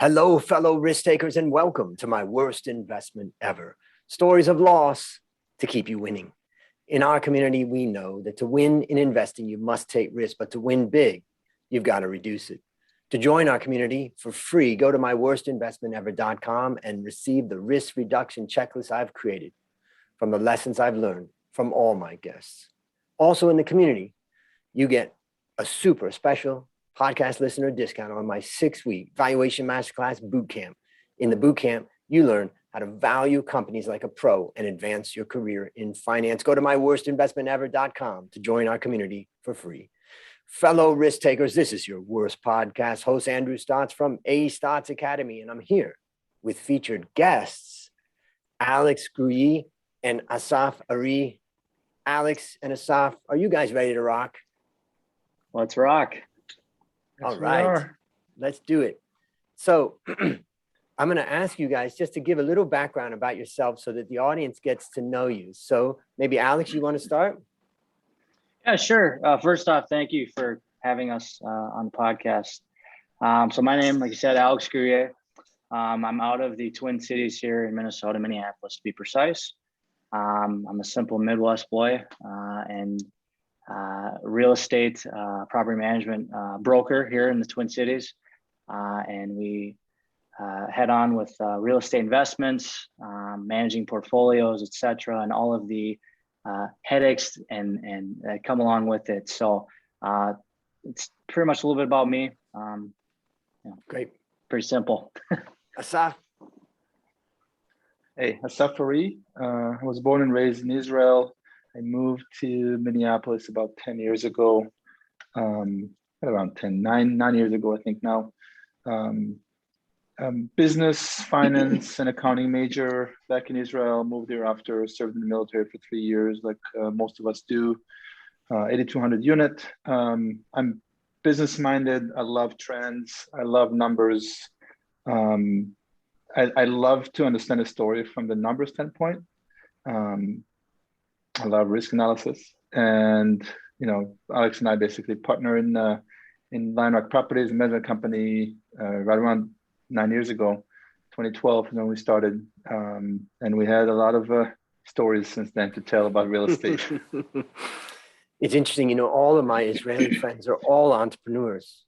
Hello, fellow risk takers, and welcome to my worst investment ever. Stories of loss to keep you winning. In our community, we know that to win in investing, you must take risk, but to win big, you've got to reduce it. To join our community for free, go to myworstinvestmentever.com and receive the risk reduction checklist I've created from the lessons I've learned from all my guests. Also in the community, you get a super special podcast listener discount on my 6-week valuation masterclass bootcamp. In the bootcamp, you learn how to value companies like a pro and advance your career in finance. Go to myworstinvestmentever.com to join our community for free. Fellow risk takers, this is your worst podcast host, Andrew Stotts from A Stotts Academy, and I'm here with featured guests, Alex Gruye and Assaf Arie. Alex and Assaf, are you guys ready to rock? Let's rock. All right, let's do it. So I'm going to ask you guys just to give a little background about yourself so that the audience gets to know you. So maybe Alex, you want to start? Yeah, sure. First off, thank you for having us on the podcast. So my name, like you said, Alex Gruye. I'm out of the Twin Cities here in Minnesota, Minneapolis to be precise. I'm a simple Midwest boy and real estate property management broker here in the Twin Cities. And we head on with real estate investments, managing portfolios, et cetera, and all of the headaches and come along with it. So it's pretty much a little bit about me. Great. Pretty simple. Assaf. Hey, Assaf Arie. I was born and raised in Israel. I moved to Minneapolis about 10 years ago, around 9 years ago, I think now. Business, finance, and accounting major back in Israel. Moved here after, served in the military for 3 years, like most of us do. 8,200 unit. I'm business-minded. I love trends. I love numbers. I love to understand a story from the numbers standpoint. I love risk analysis, and Alex and I basically partner in Lionrock Properties, a management company, right around 9 years ago. 2012 is when we started, and we had a lot of stories since then to tell about real estate. It's interesting, all of my Israeli friends are all entrepreneurs.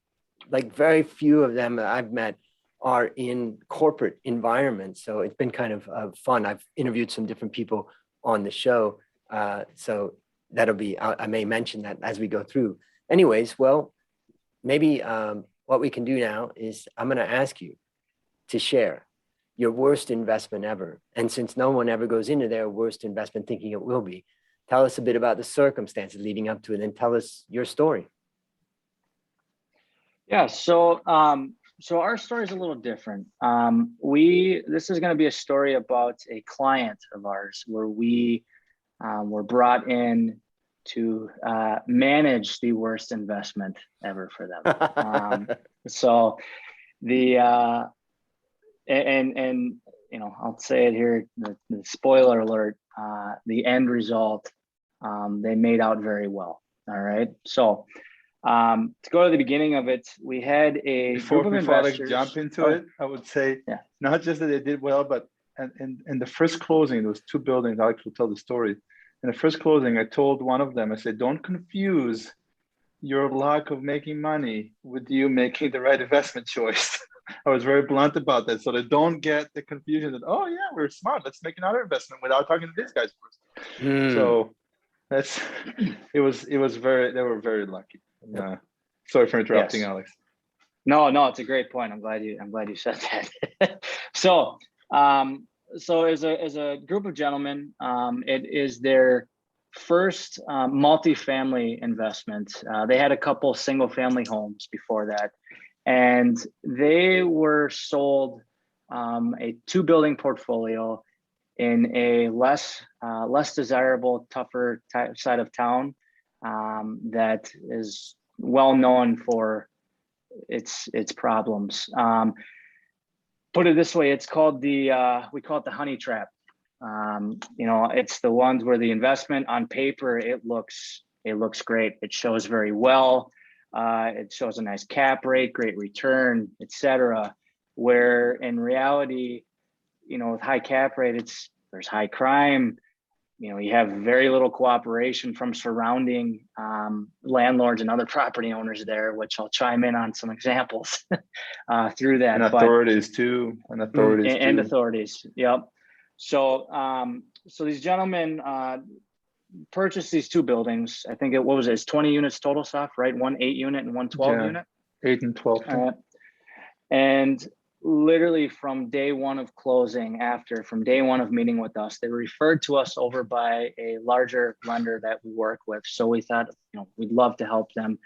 Like very few of them that I've met are in corporate environments. So it's been kind of fun. I've interviewed some different people on the show. So that'll be, I may mention that as we go through. Anyways, well, maybe what we can do now is I'm going to ask you to share your worst investment ever. And since no one ever goes into their worst investment thinking it will be, tell us a bit about the circumstances leading up to it and tell us your story. Yeah, so our story is a little different. This is going to be a story about a client of ours where we were brought in to manage the worst investment ever for them. So the I'll say it here, the spoiler alert, the end result, they made out very well. All right. So to go to the beginning of it, we had a Before group of investors. I jump into it, I would say, not just that they did well, but in the first closing, there was 2 buildings. Alex will tell the story. In the first closing, I told one of them, I said, don't confuse your lack of making money with you making the right investment choice. I was very blunt about that. So they don't get the confusion that, oh yeah, we're smart. Let's make another investment without talking to these guys first. So they were very lucky. Sorry for interrupting, yes. Alex. No, it's a great point. I'm glad you said that. So as a group of gentlemen, it is their first multifamily investment. They had a couple single family homes before that, and they were sold a 2-building portfolio in a less desirable, tougher side of town that is well known for its problems. Put it this way, it's called we call it the honey trap. It's the ones where the investment on paper, it looks great. It shows very well. It shows a nice cap rate, great return, etc. where in reality, with high cap rate, there's high crime. You have very little cooperation from surrounding landlords and other property owners there, which I'll chime in on some examples through that. And authorities too. And authorities. Yep. So, so these gentlemen purchased these 2 buildings. I think it's 20 units total, Assaf, right? 1 8-unit and 1 12-unit. 8 and 12. And literally from day one of closing, from day one of meeting with us, they were referred to us over by a larger lender that we work with. So we thought, we'd love to help them.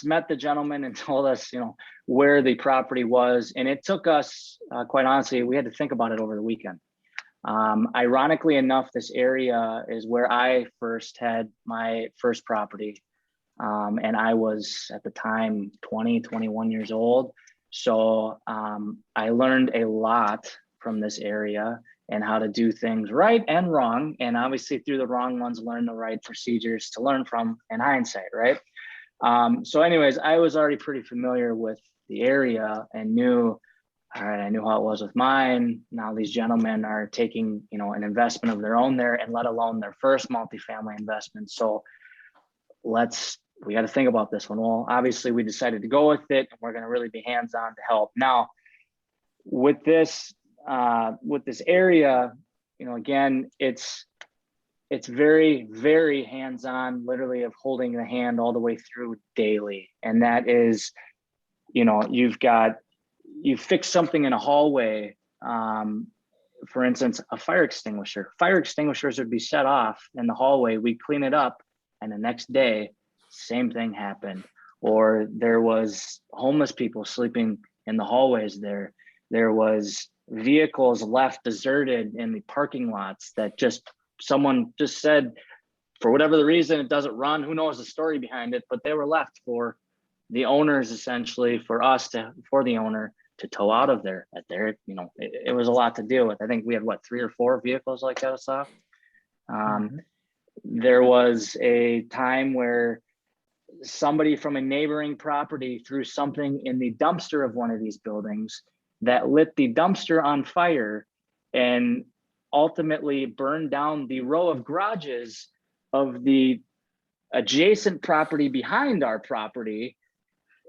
Met the gentleman and told us, where the property was. And it took us, quite honestly, we had to think about it over the weekend. Ironically enough, this area is where I first had my first property. And I was at the time 21 years old. So I learned a lot from this area and how to do things right and wrong. And obviously through the wrong ones, learn the right procedures to learn from in hindsight, right? So anyways, I was already pretty familiar with the area and knew how it was with mine. Now these gentlemen are taking, an investment of their own there, and let alone their first multifamily investment. So we got to think about this one. Well, obviously we decided to go with it, and we're going to really be hands-on to help. Now, with this area, again, it's very, very hands-on, literally of holding the hand all the way through daily. And that is, you fix something in a hallway, for instance, a fire extinguisher. Fire extinguishers would be set off in the hallway. We clean it up, and the next day, same thing happened. Or there was homeless people sleeping in the hallways there. There was vehicles left deserted in the parking lots that someone just said, for whatever the reason, it doesn't run. Who knows the story behind it, but they were left for the owners, essentially, for the owner to tow out of there. It was a lot to deal with. I think we had 3 or 4 vehicles like that, Assaf. There was a time where somebody from a neighboring property threw something in the dumpster of one of these buildings that lit the dumpster on fire and ultimately burned down the row of garages of the adjacent property behind our property,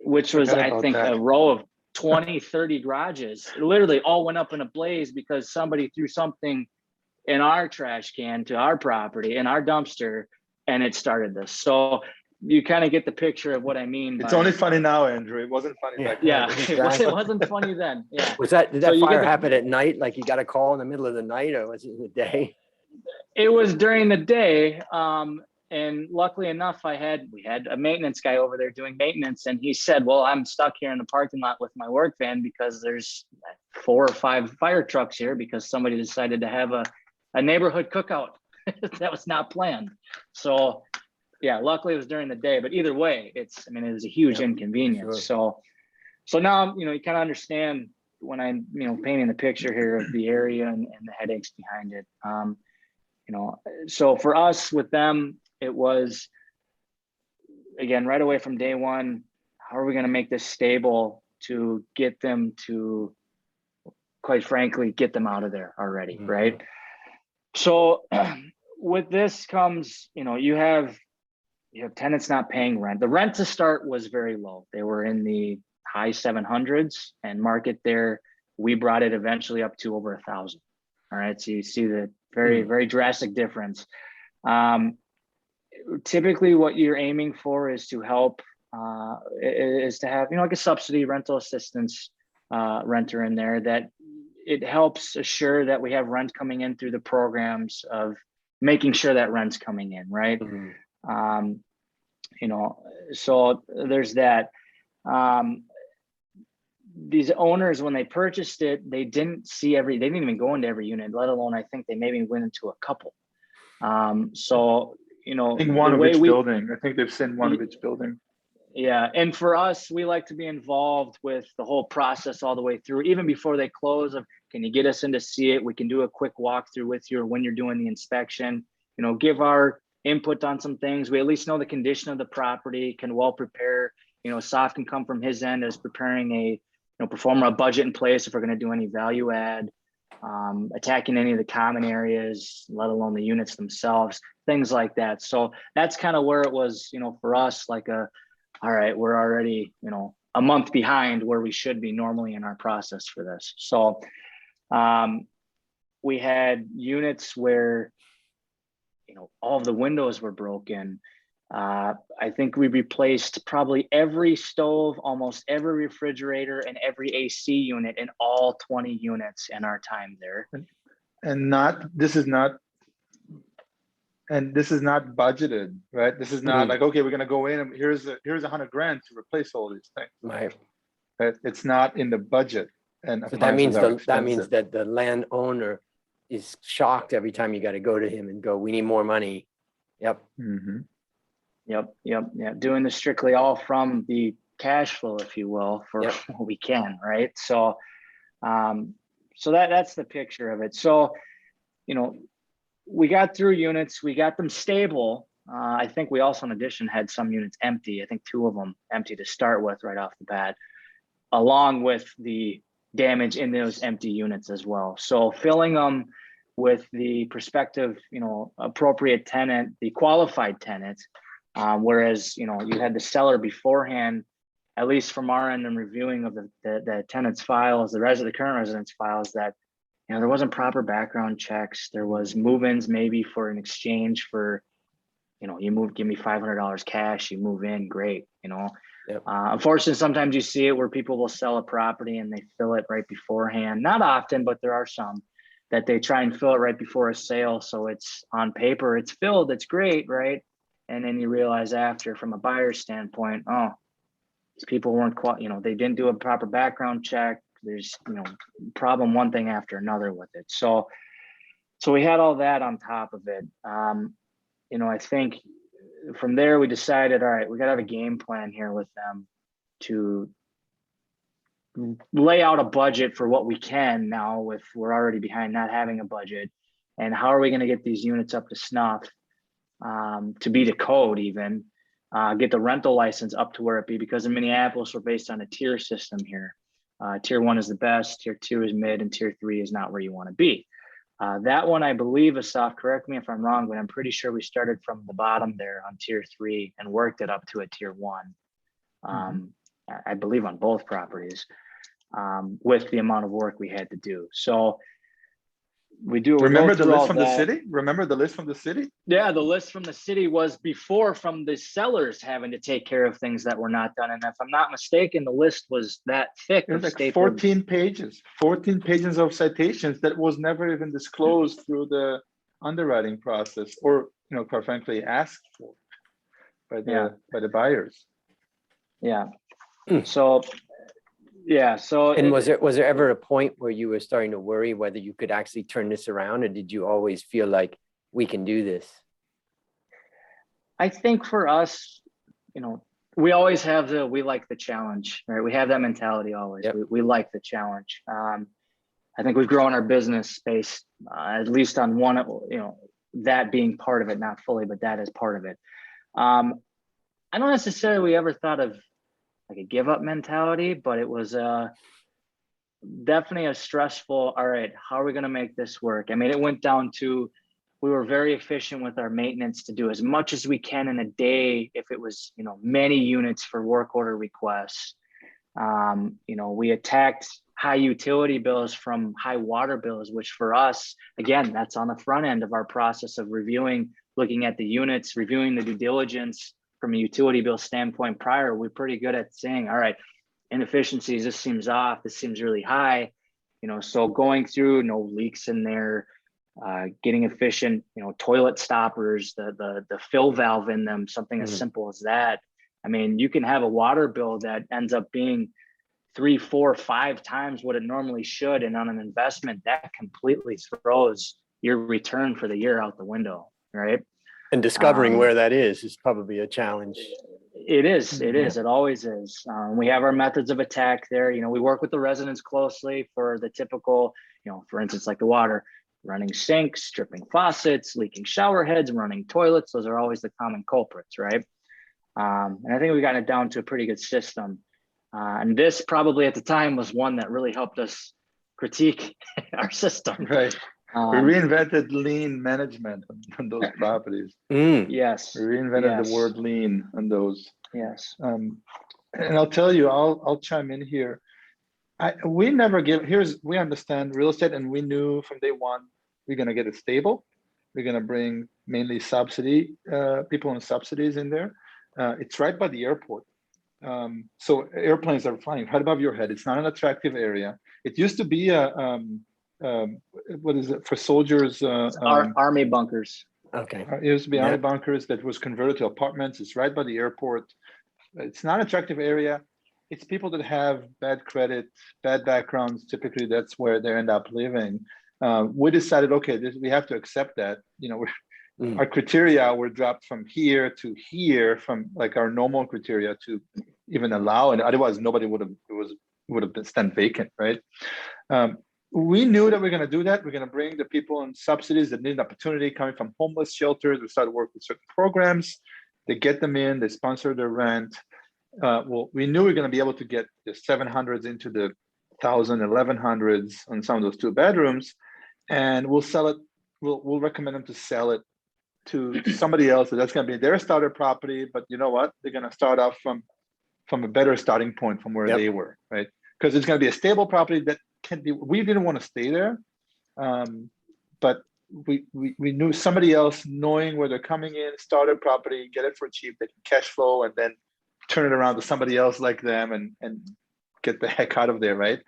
which was, I think, a row of 20, 30 garages. It literally all went up in a blaze because somebody threw something in our trash can to our property, in our dumpster, and it started this. So you kind of get the picture of what I mean. It's only funny now, Andrew. It wasn't funny back then. Yeah, it wasn't funny then. Yeah. Did that fire happen at night? Like you got a call in the middle of the night, or was it the day? It was during the day. And luckily enough, we had a maintenance guy over there doing maintenance, and he said, well, I'm stuck here in the parking lot with my work van because there's 4 or 5 fire trucks here because somebody decided to have a neighborhood cookout that was not planned. So yeah, luckily it was during the day, but either way, it was a huge inconvenience. Sure. So now, you kind of understand when I'm, painting the picture here of the area and the headaches behind it. So for us with them, it was, again, right away from day one, how are we going to make this stable to get them to, quite frankly, get them out of there already, right? So with this comes, you have tenants not paying rent. The rent to start was very low. They were in the high 700s, and market there, we brought it eventually up to over 1,000. All right, so you see the very, very drastic difference. Typically what you're aiming for is to help, is to have, like a subsidy rental assistance renter in there, that it helps assure that we have rent coming in through the programs of making sure that rent's coming in, right? So there's that. These owners, when they purchased it, they didn't even go into every unit, let alone, I think they maybe went into a couple. I think one of each building. I think they've seen one of each building. Yeah, and for us, we like to be involved with the whole process all the way through, even before they close. Of, can you get us in to see it? We can do a quick walkthrough with you, or when you're doing the inspection, give our input on some things. We at least know the condition of the property, can well prepare, Assaf can come from his end as preparing a performer a budget in place if we're going to do any value add, attacking any of the common areas, let alone the units themselves, things like that. So that's kind of where it was, for us, like all right, we're already, a month behind where we should be normally in our process for this. So we had units where, all of the windows were broken. I think we replaced probably every stove, almost every refrigerator, and every AC unit in all 20 units in our time there. And this is not budgeted, right? This is not like, okay, we're going to go in and here's $100,000 to replace all these things. Right. It's not in the budget. And so that means that the landowner is shocked every time you got to go to him and go, we need more money. Yep. Mm-hmm. Yep. Doing this strictly all from the cash flow, if you will, for what we can, right? So, that's the picture of it. So, we got through units, we got them stable. I think we also, in addition, had some units empty. I think 2 of them empty to start with right off the bat, along with the damage in those empty units as well. So filling them with the prospective, appropriate tenant, the qualified tenant, whereas, you had the seller beforehand, at least from our end and reviewing of the tenant's files, the current resident's files, that, there wasn't proper background checks. There was move-ins maybe for an exchange for, you give me $500 cash, you move in, great, Yep. Unfortunately, sometimes you see it where people will sell a property and they fill it right beforehand. Not often, but there are some that they try and fill it right before a sale. So it's on paper, it's filled, it's great, right? And then you realize after, from a buyer's standpoint, these people weren't they didn't do a proper background check. There's, problem one thing after another with it. So we had all that on top of it. I think from there we decided, all right, we got to have a game plan here with them to lay out a budget for what we can now, we're already behind not having a budget, and how are we going to get these units up to snuff, to be the code, even get the rental license up to where it be, because in Minneapolis we're based on a tier system here. Tier 1 is the best, tier 2 is mid, and tier 3 is not where you want to be. That one, I believe, Assaf, correct me if I'm wrong, but I'm pretty sure we started from the bottom there on tier 3 and worked it up to a tier 1. I believe on both properties, with the amount of work we had to do. So remember the list from the city? Remember the list from the city? Yeah, the list from the city was before, from the sellers having to take care of things that were not done. And if I'm not mistaken, the list was that thick. It was like 14 pages of citations that was never even disclosed through the underwriting process, or, quite frankly, asked for by the buyers. Yeah. So and was there ever a point where you were starting to worry whether you could actually turn this around, or did you always feel like we can do this? I think for us, we always have we like the challenge, right? We have that mentality always. Yep. We like the challenge. I think we've grown our business space, at least on one, that being part of it, not fully, but that is part of it. I don't necessarily ever thought of like a give up mentality, but it was definitely a stressful, all right, how are we going to make this work? I mean, it went down to, we were very efficient with our maintenance to do as much as we can in a day. If it was, many units for work order requests, we attacked high utility bills from high water bills, which for us, again, that's on the front end of our process of reviewing, looking at the units, reviewing the due diligence. From a utility bill standpoint prior, we're pretty good at saying, all right, inefficiencies, this seems off, this seems really high, so going through, no leaks in there, getting efficient, toilet stoppers, the fill valve in them, something as simple as that. I mean, you can have a water bill that ends up being 3, 4, 5 times what it normally should, and on an investment that completely throws your return for the year out the window, right? And discovering where that is probably a challenge. It is. It always is. We have our methods of attack there. We work with the residents closely for the typical, for instance, like the water, running sinks, dripping faucets, leaking shower heads, running toilets. Those are always the common culprits, right? And I think we've gotten it down to a pretty good system. And this probably at the time was one that really helped us critique our system. Right. We reinvented lean management on those properties. Yes. We reinvented yes. the word lean on those. Yes. And I'll tell you, I'll chime in here. We never we understand real estate, and we knew from day one, we're going to get it stable. We're going to bring mainly people on subsidies in there. It's right by the airport. So airplanes are flying right above your head. It's not an attractive area. It used to be what is it for soldiers? Army bunkers. Okay. It used to be army bunkers that was converted to apartments. It's right by the airport. It's not an attractive area. It's people that have bad credit, bad backgrounds. Typically, that's where they end up living. We decided, okay, we have to accept that. Our criteria were dropped from here to here, from like our normal criteria to even allow, and otherwise nobody would have been stand vacant, right? We knew that we're going to do that. We're going to bring the people on subsidies that need an opportunity coming from homeless shelters. We started working with certain programs. They get them in, they sponsor their rent. We knew we were going to be able to get the 700s into the 1,000, 1100s on some of those 2 bedrooms, and we'll sell it. We'll recommend them to sell it to somebody else. So that's going to be their starter property. But you know what? They're going to start off from a better starting point from where they were, right? Because it's going to be a stable property that can be. We didn't want to stay there, but we knew somebody else, knowing where they're coming in, starter property, get it for cheap, they can cash flow, and then turn it around to somebody else like them and get the heck out of there, right?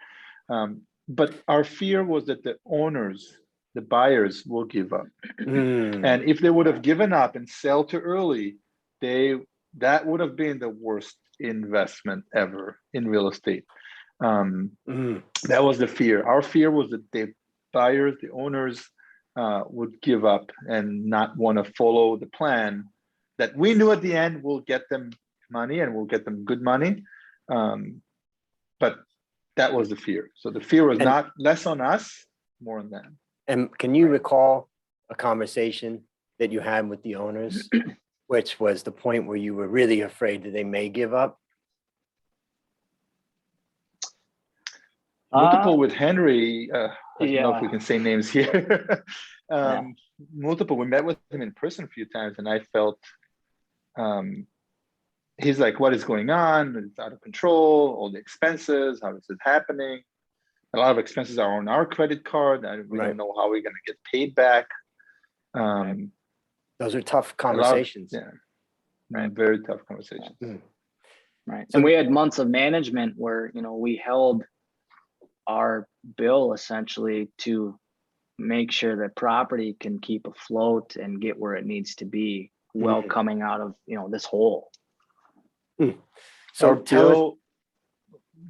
But our fear was that the owners, the buyers, will give up. And if they would have given up and sell too early, that would have been the worst investment ever in real estate. That was the fear. Our fear was that the buyers, the owners, would give up and not want to follow the plan that we knew at the end will get them money and we'll get them good money. But that was the fear. So the fear was not less on us, more on them. And can you recall a conversation that you had with the owners, which was the point where you were really afraid that they may give up? Multiple with Henry. I don't know if we can say names here. Multiple. We met with him in person a few times, and I felt he's like, "What is going on? It's out of control. All the expenses. How is it happening? A lot of expenses are on our credit card. We don't know how we're going to get paid back." Those are tough conversations. Very tough conversations. Right. And we had months of management where, we held our bill essentially to make sure that property can keep afloat and get where it needs to be while coming out of, this hole. So our bill,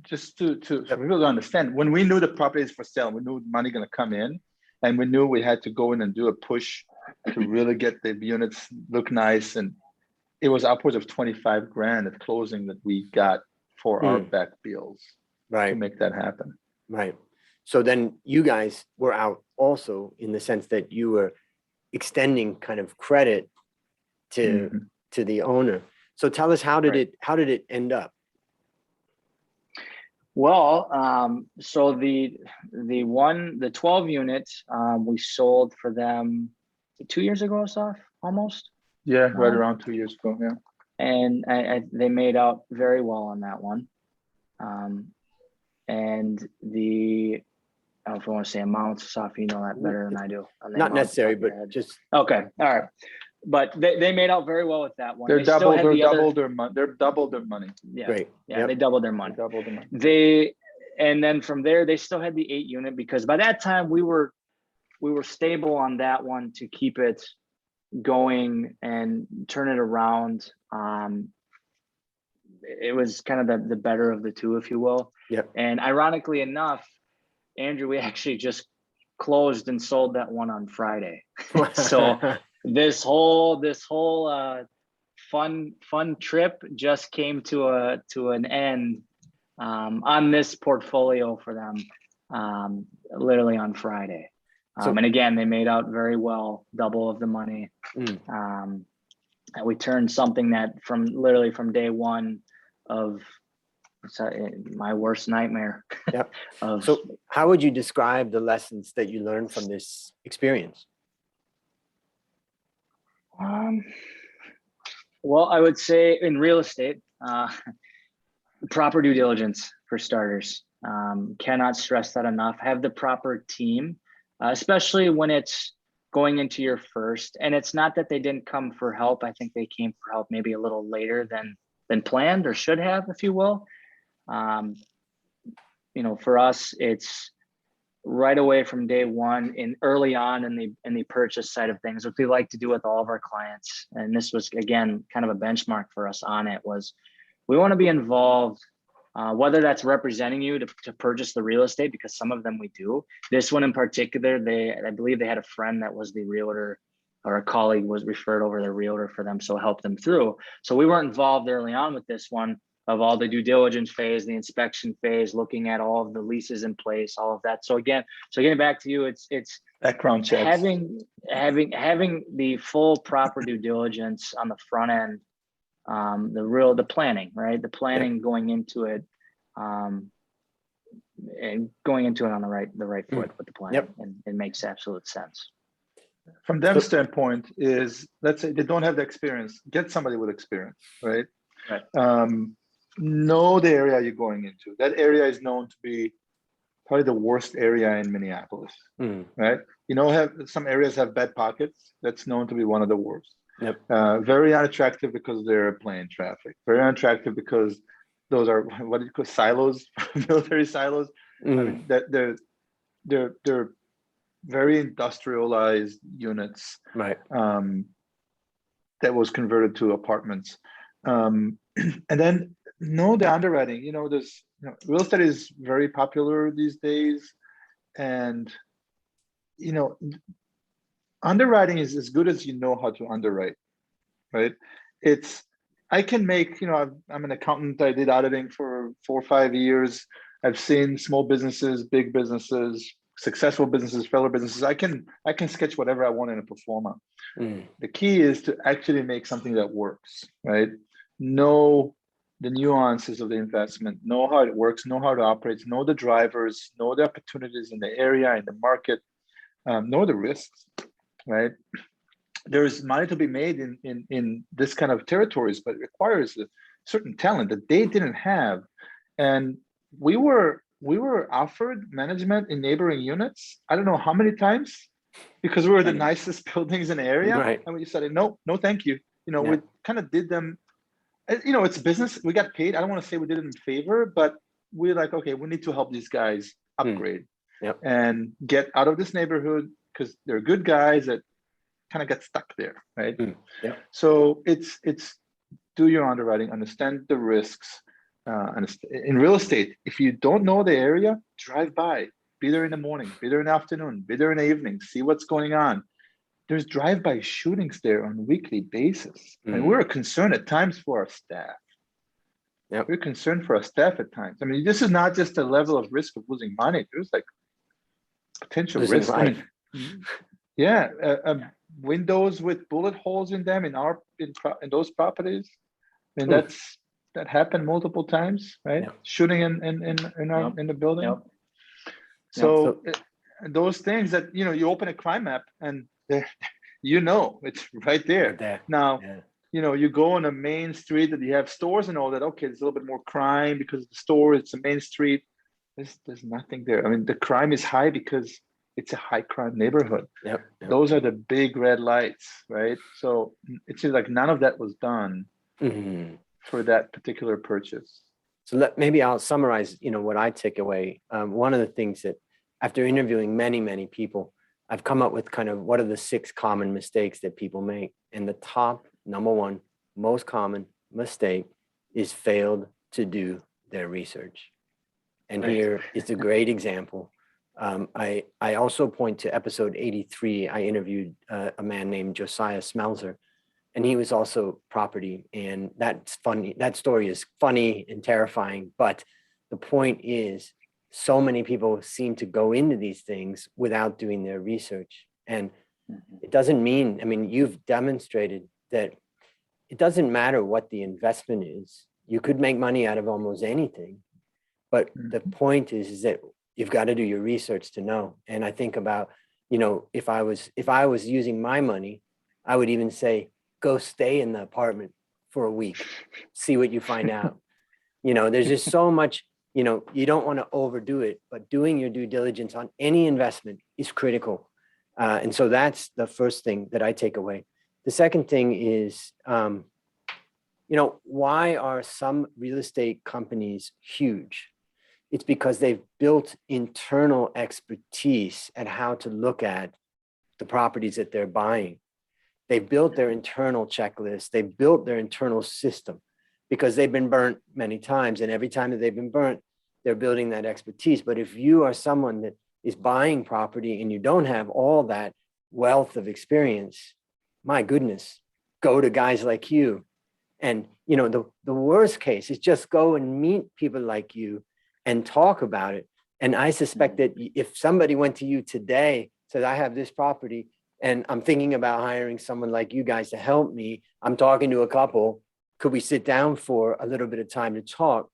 just for people to understand, when we knew the property is for sale, we knew money going to come in, and we knew we had to go in and do a push to really get the units look nice. And it was upwards of 25 grand at closing that we got for our back bills to make that happen. Right. So then you guys were out also in the sense that you were extending kind of credit to the owner. So tell us, how did it end up? Well, so the 12 units, we sold for them 2 years ago, Assaf, almost. Yeah, right around 2 years ago. Yeah. And they made out very well on that one. And I don't know if I want to say amounts, Assaf, you know that better than I do. Not necessary, but just okay. All right. But they made out very well with that one. They doubled their money. Yeah. Great. Yeah, they doubled their money. And then from there, they still had the 8 unit, because by that time we were stable on that one to keep it going and turn it around. It was kind of the better of the two, if you will. Yep. And ironically enough, Andrew, we actually just closed and sold that one on Friday. So this whole fun trip just came to an end on this portfolio for them, literally on Friday. And again, they made out very well, double of the money. And we turned something that literally from day one of my worst nightmare. Yep. So how would you describe the lessons that you learned from this experience? Well, I would say in real estate, proper due diligence for starters. Cannot stress that enough. Have the proper team, especially when it's going into your first. And it's not that they didn't come for help. I think they came for help maybe a little later than planned, or should have, if you will. For us, it's right away from day one, in early on in the purchase side of things, what we like to do with all of our clients. And this was, again, kind of a benchmark for us on it, was we want to be involved, whether that's representing you to purchase the real estate, because some of them we do. This one in particular, I believe they had a friend that was the realtor, or a colleague was referred over the realtor for them, so help them through. So we weren't involved early on with this one, of all the due diligence phase, the inspection phase, looking at all of the leases in place, all of that. So getting back to you, it's background checks, having the full proper due diligence on the front end, the planning, right? The planning going into it, and going into it on the right foot with the plan. Yep. And it makes absolute sense. From them standpoint is, let's say they don't have the experience, get somebody with experience, right? Right. Know the area you're going into. That area is known to be probably the worst area in Minneapolis, right? Some areas have bad pockets. That's known to be one of the worst. Yep. Very unattractive because they're plane traffic. Very unattractive because those are, what do you call, silos, military silos. I mean, that they're very industrialized units, right? That was converted to apartments. And then know the underwriting. Real estate is very popular these days, and underwriting is as good as you know how to underwrite, right? I can make, I'm an accountant. I did auditing for 4 or 5 years. I've seen small businesses, big businesses, successful businesses, failure businesses. I can sketch whatever I want in a pro forma. The key is to actually make something that works, right? Know the nuances of the investment, know how it works, know how it operates, know the drivers, know the opportunities in the area, in the market, know the risks, right? There's money to be made in this kind of territories, but it requires a certain talent that they didn't have. And we were offered management in neighboring units, I don't know how many times, because we were the nicest buildings in the area. Right. And we decided, no, thank you. We kind of did them. It's business. We got paid. I don't want to say we did it in favor, but we're like, okay, we need to help these guys upgrade and get out of this neighborhood, because they're good guys that kind of get stuck there, right? So it's do your underwriting, understand the risks. In real estate, if you don't know the area, drive by, be there in the morning, be there in the afternoon, be there in the evening, see what's going on. There's drive-by shootings there on a weekly basis. And we're concerned at times for our staff. We're concerned for our staff at times. I mean, this is not just a level of risk of losing money. There's like potential risk. Windows with bullet holes in them in those properties. I mean, that happened multiple times, right? Shooting in the building. So those things that you open a crime app and it's right there. Now, you go on a main street that you have stores and all that. Okay, there's a little bit more crime because the store, it's a main street. There's nothing there. I mean, the crime is high because it's a high crime neighborhood. Those are the big red lights, right? So it seems like none of that was done for that particular purchase. So maybe I'll summarize, what I take away. One of the things that, after interviewing many, many people, I've come up with kind of what are the 6 common mistakes that people make. And the top, number 1, most common mistake is failed to do their research. And here is a great example. I also point to episode 83. I interviewed a man named Josiah Smelzer, and he was also property. And that's funny. That story is funny and terrifying. But the point is, so many people seem to go into these things without doing their research. And it doesn't mean, you've demonstrated that it doesn't matter what the investment is. You could make money out of almost anything. But the point is that you've got to do your research to know. And I think about, if I was using my money, I would even say, go stay in the apartment for a week, see what you find out. There's just so much, you don't want to overdo it, but doing your due diligence on any investment is critical. And so that's the first thing that I take away. The second thing is, why are some real estate companies huge? It's because they've built internal expertise at how to look at the properties that they're buying. They've built their internal checklist. They've built their internal system because they've been burnt many times. And every time that they've been burnt, they're building that expertise. But if you are someone that is buying property and you don't have all that wealth of experience, my goodness, go to guys like you. And, the worst case is just go and meet people like you and talk about it. And I suspect that if somebody went to you today, said, I have this property and I'm thinking about hiring someone like you guys to help me. I'm talking to a couple. Could we sit down for a little bit of time to talk?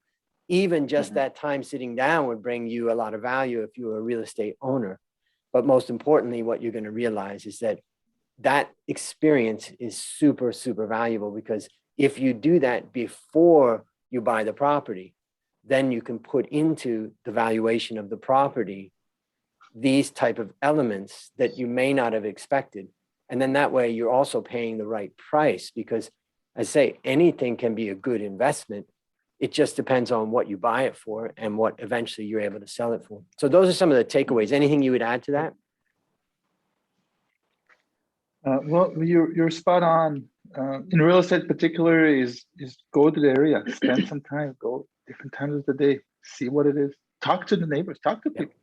Even just that time sitting down would bring you a lot of value if you were a real estate owner. But most importantly, what you're going to realize is that experience is super, super valuable, because if you do that before you buy the property, then you can put into the valuation of the property these type of elements that you may not have expected. And then that way you're also paying the right price, because I say anything can be a good investment. It just depends on what you buy it for and what eventually you're able to sell it for. So those are some of the takeaways. Anything you would add to that? Well, you're spot on. In real estate, particularly, is go to the area, spend some time, go different times of the day, see what it is, talk to the neighbors, talk to people,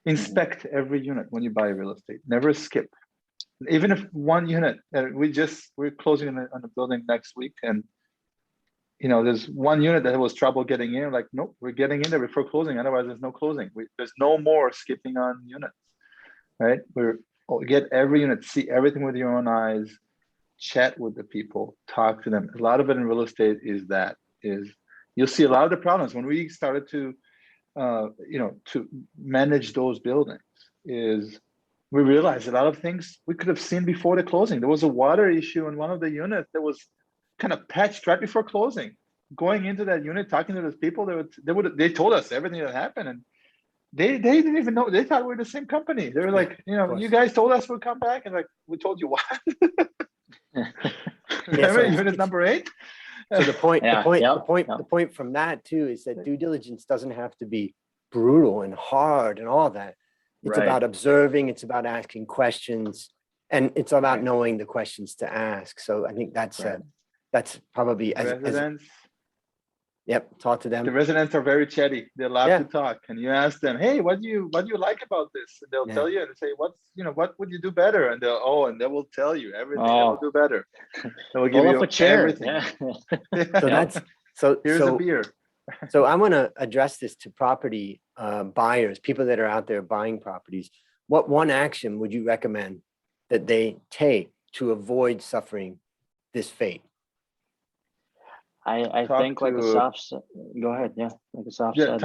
inspect every unit when you buy real estate. Never skip. Even if one unit, we're closing on a building next week, and there's one unit that was trouble getting in. Like, nope, we're getting in there before closing. Otherwise, there's no closing. There's no more skipping on units, right? Get every unit, see everything with your own eyes, chat with the people, talk to them. A lot of it in real estate is you'll see a lot of the problems when we started to manage those buildings. Is we realized a lot of things we could have seen before the closing. There was a water issue in one of the units that was kind of patched right before closing. Going into that unit, talking to those people, they told us everything that happened, and they didn't even know. They thought we were the same company. They were like, you guys told us we'll come back, and like, we told you what? Remember unit number 8? So the point from that too is that due diligence doesn't have to be brutal and hard and all that. It's about observing. It's about asking questions, and it's about knowing the questions to ask. So I think that's probably talk to them. The residents are very chatty. They love to talk, and you ask them, "Hey, what do you like about this?" And they'll tell you and say, "What would you do better?" And they will tell you everything they will do better. They will give you everything. So here's a beer. So I want to address this to property buyers, people that are out there buying properties. What one action would you recommend that they take to avoid suffering this fate? I think like Assaf said, go ahead. Yeah, like Assaf said.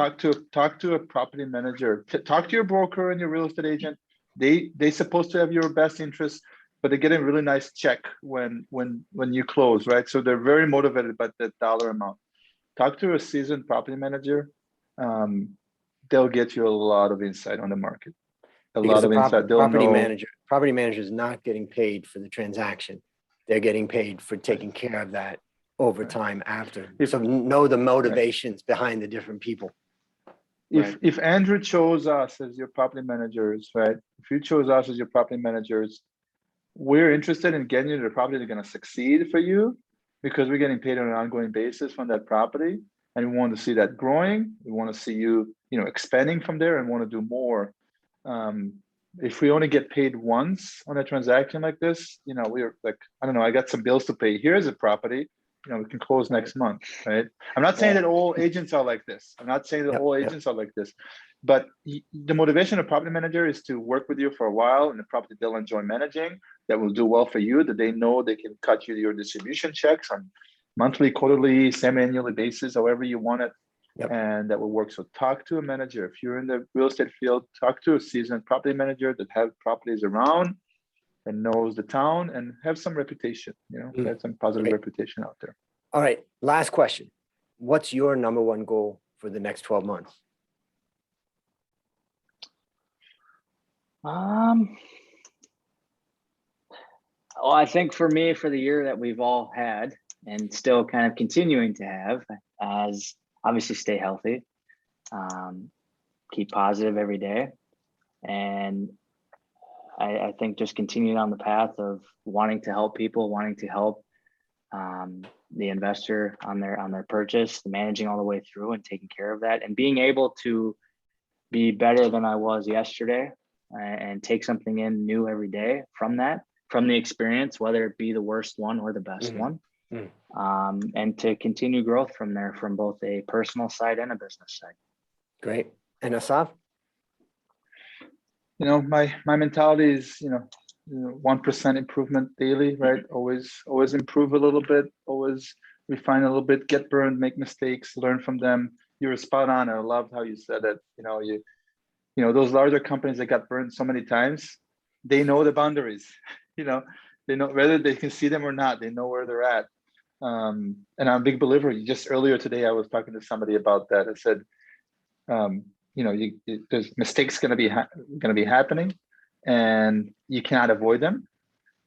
Talk to a property manager. Talk to your broker and your real estate agent. They supposed to have your best interest, but they get a really nice check when you close, right? So they're very motivated by the dollar amount. Talk to a seasoned property manager. They'll get you a lot of insight on the market. Property manager is not getting paid for the transaction. They're getting paid for taking care of that over time after. So know the motivations behind the different people. If Andrew chose us as your property managers, right? If you chose us as your property managers, we're interested in getting you to the property that's going to succeed for you, because we're getting paid on an ongoing basis from that property, and we want to see that growing. We want to see you, expanding from there, and want to do more. If we only get paid once on a transaction like this, we're like, I don't know, I got some bills to pay. Here's a property. We can close next month, right? I'm not saying that all agents are like this. But the motivation of property manager is to work with you for a while in the property they'll enjoy managing. that will do well for you, that they know they can cut you your distribution checks on monthly, quarterly, semi-annually basis, however you want it. Yep. And that will work. So talk to a manager. If you're in the real estate field, talk to a seasoned property manager that has properties around and knows the town and have some reputation, have some positive reputation out there. All right, last question. What's your number one goal for the next 12 months? Well, I think for me, for the year that we've all had and still kind of continuing to have, as obviously stay healthy, keep positive every day. And I think just continuing on the path of wanting to help people, wanting to help the investor on their purchase, managing all the way through and taking care of that, and being able to be better than I was yesterday and take something in new every day from the experience, whether it be the worst one or the best one. And to continue growth from there, from both a personal side and a business side. Great. And Assaf? My mentality is, 1% improvement daily, right? Always improve a little bit, always refine a little bit, get burned, make mistakes, learn from them. You were spot on. I loved how you said it. Those larger companies that got burned so many times, they know the boundaries, they know whether they can see them or not, they know where they're at. And I'm a big believer. Just earlier today, I was talking to somebody about that. I said, there's mistakes going to be happening, and you cannot avoid them.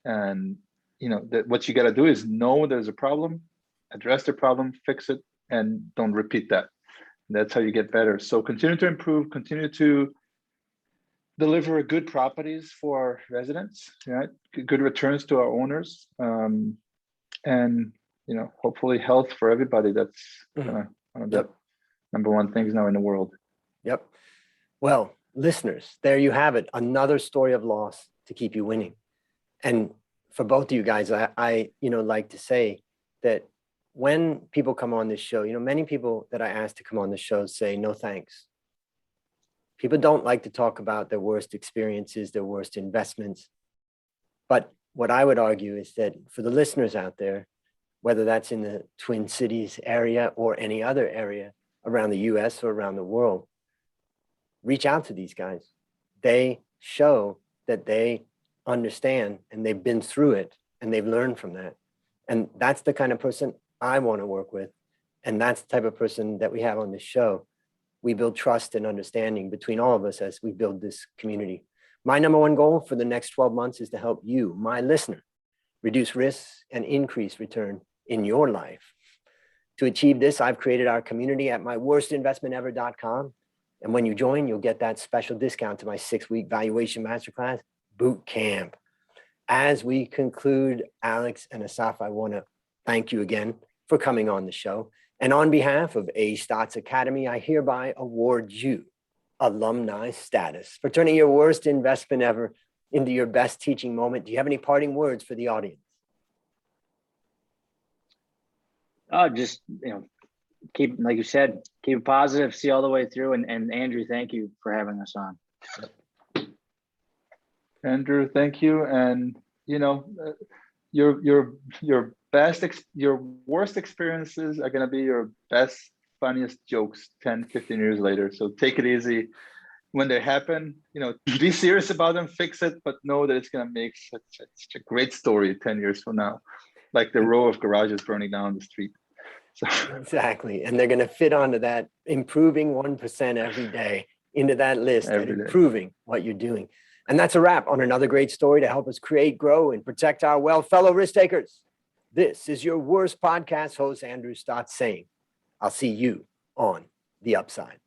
And what you got to do is know there's a problem, address the problem, fix it, and don't repeat that. That's how you get better. So continue to improve, continue to deliver good properties for residents, right? Good returns to our owners, and hopefully health for everybody. That's one of the number one things now in the world. Yep. Well, listeners, there you have it. Another story of loss to keep you winning. And for both of you guys, I like to say that when people come on this show, many people that I ask to come on the show say, no, thanks. People don't like to talk about their worst experiences, their worst investments. But what I would argue is that for the listeners out there, whether that's in the Twin Cities area or any other area around the US or around the world, reach out to these guys. They show that they understand and they've been through it and they've learned from that. And that's the kind of person I want to work with. And that's the type of person that we have on this show. We build trust and understanding between all of us as we build this community. My number one goal for the next 12 months is to help you, my listener, reduce risks and increase return in your life. To achieve this, I've created our community at myworstinvestmentever.com. And when you join, you'll get that special discount to my 6-week valuation masterclass boot camp. As we conclude, Alex and Assaf, I want to thank you again for coming on the show. And on behalf of A Stotts Academy, I hereby award you alumni status for turning your worst investment ever into your best teaching moment. Do you have any parting words for the audience? Just, keep, like you said, keep it positive, see all the way through. And Andrew, thank you for having us on. Andrew, thank you. And, your worst experiences are going to be your best, funniest jokes 10, 15 years later. So take it easy. When they happen, be serious about them, fix it, but know that it's going to make such a great story 10 years from now, like the row of garages burning down the street. So. Exactly. And they're going to fit onto that improving 1% every day into that list and improving what you're doing. And that's a wrap on another great story to help us create, grow, and protect our wealth. Fellow risk takers, this is your worst podcast host, Andrew Stotts, saying, I'll see you on the upside.